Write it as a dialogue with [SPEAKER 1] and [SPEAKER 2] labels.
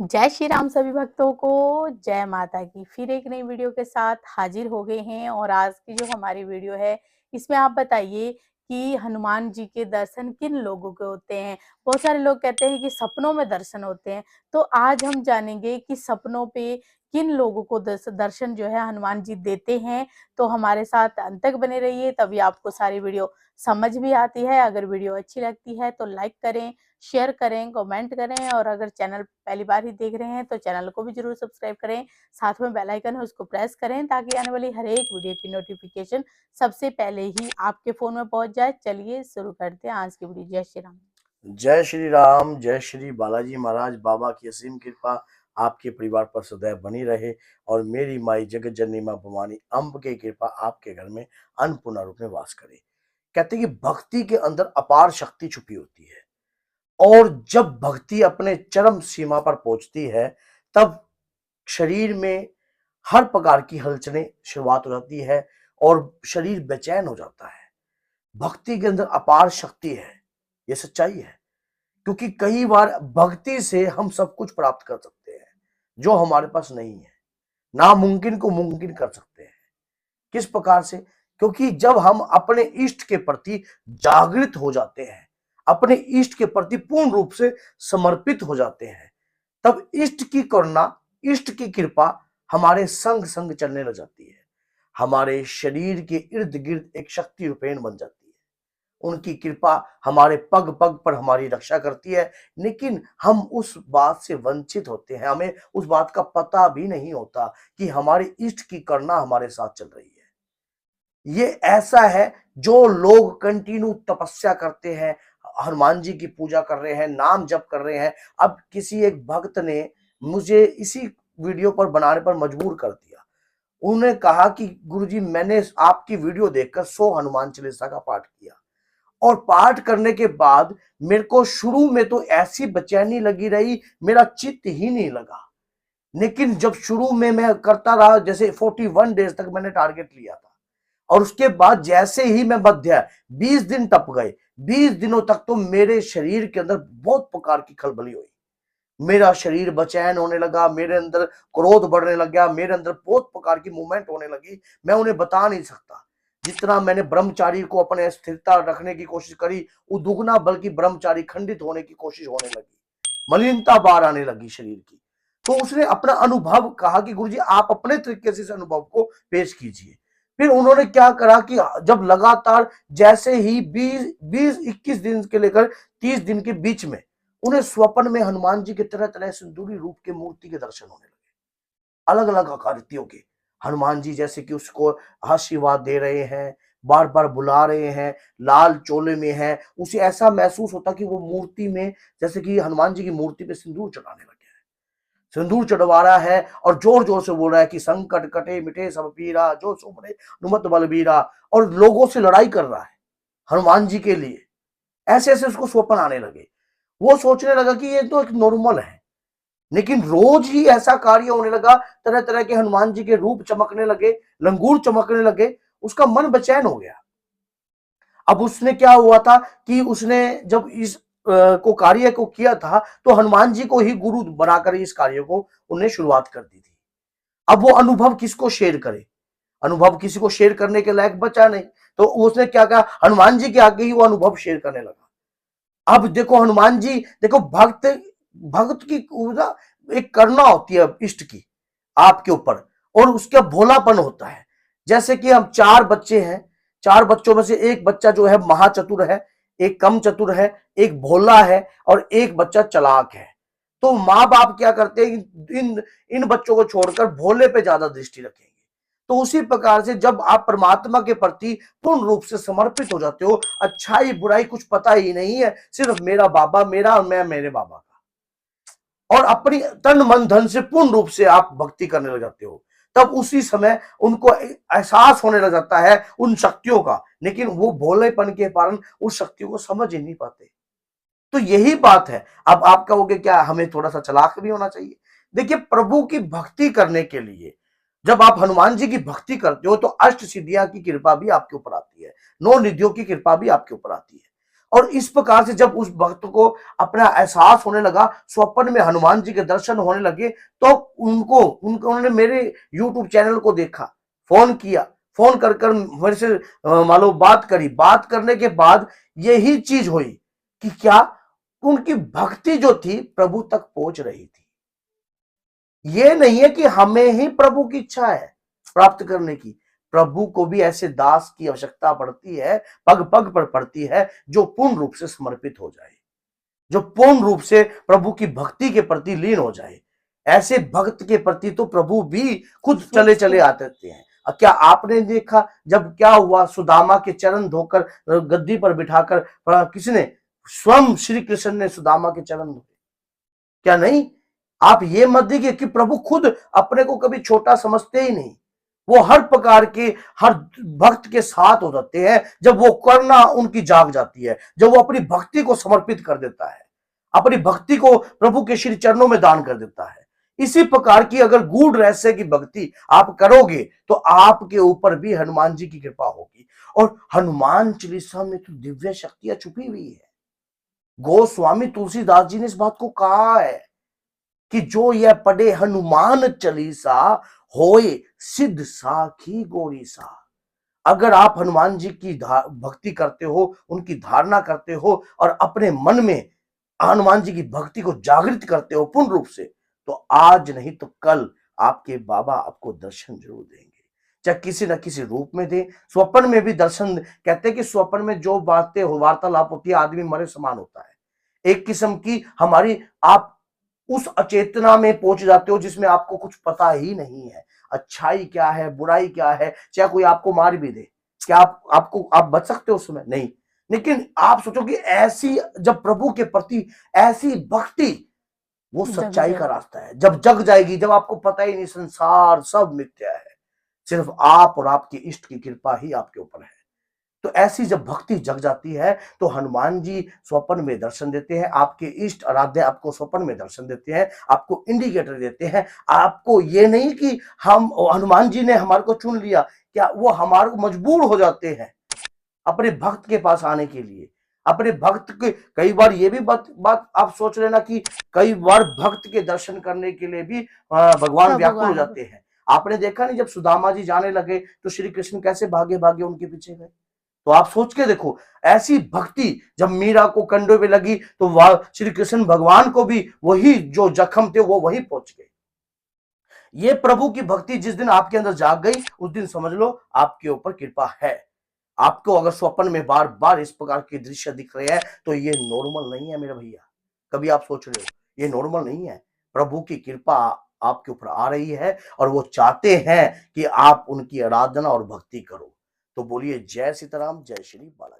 [SPEAKER 1] जय श्री राम सभी भक्तों को। जय माता की। फिर एक नई वीडियो के साथ हाजिर हो गए हैं और आज की जो हमारी वीडियो है इसमें आप बताइए कि हनुमान जी के दर्शन किन लोगों के होते हैं। बहुत सारे लोग कहते हैं कि सपनों में दर्शन होते हैं, तो आज हम जानेंगे कि सपनों पे किन लोगों को दर्शन जो है हनुमान जी देते हैं। तो हमारे साथ अंत तक बने रहिए, तभी आपको सारी वीडियो समझ भी आती है। अगर वीडियो अच्छी लगती है तो लाइक करें, शेयर करें, कमेंट करें और अगर चैनल पहली बार ही देख रहे हैं तो चैनल को भी जरूर सब्सक्राइब करें। साथ में बेल आइकन है उसको प्रेस करें ताकि आने वाली हर एक वीडियो की नोटिफिकेशन सबसे पहले ही आपके फोन में पहुंच जाए। चलिए शुरू करते हैं आज की वीडियो। जय श्री राम।
[SPEAKER 2] जय श्री राम, जय श्री बालाजी महाराज। बाबा की असीम कृपा आपके परिवार पर सदैव बनी रहे और मेरी माई जगत जननी मां भवानी अम्ब की कृपा आपके घर में अन्नपूर्णा रूप में वास करे। कहते हैं कि भक्ति के अंदर अपार शक्ति छुपी होती है और जब भक्ति अपने चरम सीमा पर पहुंचती है तब शरीर में हर प्रकार की हलचलें शुरुआत हो जाती है और शरीर बेचैन हो जाता है। भक्ति के अंदर अपार शक्ति है, ये सच्चाई है। क्योंकि कई बार भक्ति से हम सब कुछ प्राप्त कर सकते हैं जो हमारे पास नहीं है। नामुमकिन को मुमकिन कर सकते हैं। किस प्रकार से? क्योंकि जब हम अपने इष्ट के प्रति जागृत हो जाते हैं, अपने इष्ट के प्रति पूर्ण रूप से समर्पित हो जाते हैं, तब इष्ट की करुणा, इष्ट की कृपा हमारे संग संग चलने लग जाती है। हमारे शरीर के इर्द गिर्द एक शक्ति रूपेण बन जाती है। उनकी कृपा हमारे पग पग पर हमारी रक्षा करती है, लेकिन हम उस बात से वंचित होते हैं। हमें उस बात का पता भी नहीं होता कि हमारे इष्ट की करुणा हमारे साथ चल रही है। ये ऐसा है जो लोग कंटिन्यू तपस्या करते हैं, हनुमान जी की पूजा कर रहे हैं, नाम जप कर रहे हैं। अब किसी एक भक्त ने मुझे इसी वीडियो पर बनाने पर मजबूर कर दिया। उन्होंने कहा कि गुरुजी, मैंने आपकी वीडियो देखकर 100 हनुमान चालीसा का पाठ किया और पाठ करने के बाद मेरे को शुरू में तो ऐसी बेचैनी लगी रही, मेरा चित्त ही नहीं लगा। लेकिन जब शुरू में मैं करता रहा, जैसे 41 डेज तक मैंने टारगेट लिया था, और उसके बाद जैसे ही मैं बध्या 20 दिन टप गए। 20 दिनों तक तो मेरे शरीर के अंदर बहुत प्रकार की खलबली हुई। मेरा शरीर बेचैन होने लगा, मेरे अंदर क्रोध बढ़ने लग गया, मेरे अंदर बहुत प्रकार की मूवमेंट होने लगी। मैं उन्हें बता नहीं सकता। जितना मैंने ब्रह्मचारी को अपने स्थिरता रखने की कोशिश करी, वो दुगना बल्कि ब्रह्मचारी खंडित होने की कोशिश होने लगी, मलिनता बाहर आने लगी शरीर की। तो उसने अपना अनुभव कहा कि गुरुजी, आप अपने तरीके से इस अनुभव को पेश कीजिए। फिर उन्होंने क्या करा कि जब लगातार जैसे ही 20-21 दिन के लेकर 30 दिन के बीच में उन्हें स्वप्न में हनुमान जी के तरह तरह सिंदूरी रूप के मूर्ति के दर्शन होने लगे, अलग अलग आकृतियों के हनुमान जी, जैसे कि उसको आशीर्वाद दे रहे हैं, बार बार बुला रहे हैं, लाल चोले में है। उसे ऐसा महसूस होता कि वो मूर्ति में, जैसे कि हनुमान जी की मूर्ति पे सिंदूर चढ़ाने लगे हैं, सिंदूर चढ़वा रहा है और जोर जोर से बोल रहा है कि संकट कटे मिटे सब पीरा, जो सुमरे हनुमत बलबीरा। और लोगों से लड़ाई कर रहा है हनुमान जी के लिए। ऐसे ऐसे उसको स्वप्न आने लगे। वो सोचने लगा कि ये तो एक नॉर्मल है, लेकिन रोज ही ऐसा कार्य होने लगा। तरह तरह के हनुमान जी के रूप चमकने लगे, लंगूर चमकने लगे। उसका मन बेचैन हो गया। अब उसने क्या हुआ था कि उसने जब इस को कार्य को किया था तो हनुमान जी को ही गुरु बनाकर इस कार्य को उन्हें शुरुआत कर दी थी। अब वो अनुभव किसको शेयर करे? अनुभव किसी को शेयर करने के लायक बचा नहीं। तो उसने क्या कहा, हनुमान जी के आगे ही वो अनुभव शेयर करने लगा। अब देखो हनुमान जी, देखो भक्त, भक्त की ऊर्जा एक करना होती है इष्ट की आपके ऊपर, और उसका भोलापन होता है। जैसे कि हम 4 बच्चे हैं, 4 बच्चों में से एक बच्चा जो है महाचतुर है, एक कम चतुर है, एक भोला है और एक बच्चा चालाक है। तो माँ बाप क्या करते हैं, इन इन बच्चों को छोड़कर भोले पे ज्यादा दृष्टि रखेंगे। तो उसी प्रकार से जब आप परमात्मा के प्रति पूर्ण रूप से समर्पित हो जाते हो, अच्छाई बुराई कुछ पता ही नहीं है, सिर्फ मेरा बाबा मेरा और मैं मेरे बाबा का, और अपनी तन मन धन से पूर्ण रूप से आप भक्ति करने लग जाते हो, तब उसी समय उनको एहसास होने लग जाता है उन शक्तियों का। लेकिन वो भोलेपन के कारण उस शक्तियों को समझ ही नहीं पाते। तो यही बात है। अब आप कहोगे क्या हमें थोड़ा सा चालाक भी होना चाहिए? देखिए, प्रभु की भक्ति करने के लिए जब आप हनुमान जी की भक्ति करते हो तो अष्ट सिद्धियां की कृपा भी आपके ऊपर आती है, 9 निधियों की कृपा भी आपके ऊपर आती है। और इस प्रकार से जब उस भक्त को अपना एहसास होने लगा, स्वप्न में हनुमान जी के दर्शन होने लगे, तो उन्होंने मेरे यूट्यूब चैनल को देखा, फोन किया, फोन कर मेरे से मान लो बात करी। बात करने के बाद यही चीज हुई कि क्या उनकी भक्ति जो थी प्रभु तक पहुंच रही थी। ये नहीं है कि हमें ही प्रभु की इच्छा है प्राप्त करने की, प्रभु को भी ऐसे दास की आवश्यकता पड़ती है, पग पग पर पड़ती है, जो पूर्ण रूप से समर्पित हो जाए, जो पूर्ण रूप से प्रभु की भक्ति के प्रति लीन हो जाए। ऐसे भक्त के प्रति तो प्रभु भी खुद चले चले आते हैं। क्या आपने देखा जब क्या हुआ, सुदामा के चरण धोकर गद्दी पर बिठाकर किसने, स्वयं श्री कृष्ण ने सुदामा के चरण धोए, क्या नहीं? आप ये मत देखिए कि प्रभु खुद अपने को कभी छोटा समझते ही नहीं, वो हर प्रकार के हर भक्त के साथ हो जाते हैं। जब वो करना उनकी जाग जाती है, जब वो अपनी भक्ति को समर्पित कर देता है, अपनी भक्ति को प्रभु के श्री चरणों में दान कर देता है। इसी प्रकार की अगर गूढ़ रहस्य की भक्ति आप करोगे तो आपके ऊपर भी हनुमान जी की कृपा होगी। और हनुमान चालीसा में तो दिव्य शक्तियां छुपी हुई है। गोस्वामी तुलसीदास जी ने इस बात को कहा है कि जो यह पढ़े हनुमान चालीसा, होए सिद्ध साखी गौरी सा। अगर आप हनुमान जी की भक्ति करते हो, उनकी धारणा करते हो और अपने मन में हनुमान जी की भक्ति को जागृत करते हो पूर्ण रूप से, तो आज नहीं तो कल आपके बाबा आपको दर्शन जरूर देंगे, चाहे किसी न किसी रूप में दे। स्वप्न में भी दर्शन, कहते हैं कि स्वप्न में जो बातें वार्तालाप होती है, आदमी मरे समान होता है। एक किस्म की हमारी, आप उस अचेतना में पहुंच जाते हो जिसमें आपको कुछ पता ही नहीं है, अच्छाई क्या है, बुराई क्या है। चाहे कोई आपको मार भी दे, क्या आप बच सकते हो उसमें? नहीं। लेकिन आप सोचो कि ऐसी जब प्रभु के प्रति ऐसी भक्ति, वो
[SPEAKER 1] जग
[SPEAKER 2] सच्चाई का
[SPEAKER 1] जाए।
[SPEAKER 2] रास्ता है। जब जग जाएगी, जब आपको पता ही नहीं संसार सब मिथ्या है, सिर्फ आप और आपके इष्ट की कृपा ही आपके ऊपर है। तो ऐसी जब भक्ति जग जाती है तो हनुमान जी स्वप्न में दर्शन देते हैं, आपके इष्ट आराध्य आपको स्वप्न में दर्शन देते हैं, आपको इंडिकेटर देते हैं। आपको ये नहीं कि हम हनुमान जी ने हमारे को चुन लिया, क्या वो हमारे को मजबूर हो जाते हैं अपने भक्त के पास आने के लिए। अपने भक्त के, कई बार ये भी बात आप सोच लेना कि कई बार भक्त के दर्शन करने के लिए भी भगवान व्याकुल हो
[SPEAKER 1] भगवान
[SPEAKER 2] जाते हैं। आपने देखा नहीं, जब सुदामा जी जाने लगे तो श्री कृष्ण कैसे भागे भागे उनके पीछे गए। तो आप सोच के देखो, ऐसी भक्ति जब मीरा को कंधे पे लगी तो वह श्री कृष्ण भगवान को भी वही जो जख्म थे वो वही पहुंच गए। ये प्रभु की भक्ति जिस दिन आपके अंदर जाग गई, उस दिन समझ लो आपके ऊपर कृपा है। आपको अगर स्वप्न में बार बार इस प्रकार के दृश्य दिख रहे हैं तो ये नॉर्मल नहीं है मेरे भैया। कभी आप सोच रहे हो, ये नॉर्मल नहीं है। प्रभु की कृपा आपके ऊपर आ रही है और वो चाहते हैं कि आप उनकी आराधना और भक्ति करो। तो बोलिए जय सीताराम, जय श्री बाला।